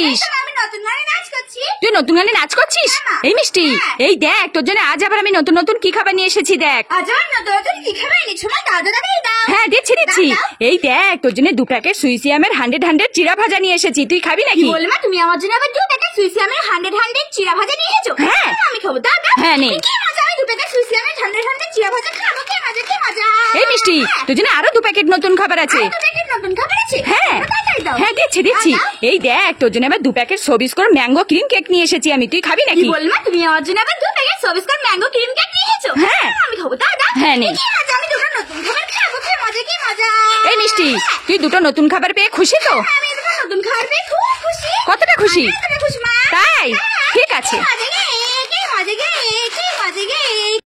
করছিস? আমি নতুন গানে নাচ করছি। তুই নতুন গানে নাচ করছিস? এই মিষ্টি, এই দেখ তোর জন্য আজ আবার আমি নতুন নতুন কি খাবার নিয়ে এসেছি দেখ। আজ আমার নতুন নতুন কি খাবার এনেছো মা? দাদাকে দাও। হ্যাঁ দিচ্ছি। এই দেখ তোর জন্য 2 প্যাকেট সুইসিয়ামের 100 চিড়া ভাজা নিয়ে এসেছি, তুই খাবি নাকি? কি বললে মা? তুমি আমার জন্য আবার 2 প্যাকেট সুইসিয়ামের 100 চিড়া ভাজা নিয়ে এসেছো? হ্যাঁ। আমি খাবো। দাদা হ্যাঁ, নে। কি মজা! আমি 2 প্যাকেট সুইসিয়ামের 100 চিড়া ভাজা খাবো। কি মজা, কি মজা! এই মিষ্টি, তোর জন্য আরো 2 প্যাকেট নতুন খাবার আছে। 2 প্যাকেট নতুন খাবার আছে? হ্যাঁ তাড়াতাড়ি দাও। হ্যাঁ দিচ্ছি। এই দেখ তোর জন্য আবার 2 প্যাকেট সবিস্কর ম্যাঙ্গো ক্রিম কেক নিয়ে এসেছি আমি, তুই খাবি কি নাকি? বললে মা? তুমি আমার জন্য আবার 2 প্যাকেট সবিস্কর ম্যাঙ্গো ক্রিম কেক নিয়ে এসেছো? হ্যাঁ। আমি খাবো। দাদা হ্যাঁ, নে। কি মজা! আমি 2টা নতুন খাবার খাবো। কি মজা, কি মজা! এই মিষ্টি, তুই 2টো নতুন খাবার পেয়ে খুশি তো? আমি 2টা নতুন খাবার পেয়ে খুব খুশি। কতটা খুশি? কতটা খুশি মা? তাই? ঠিক আছে। কি মজা গে, কি মজা গে, কি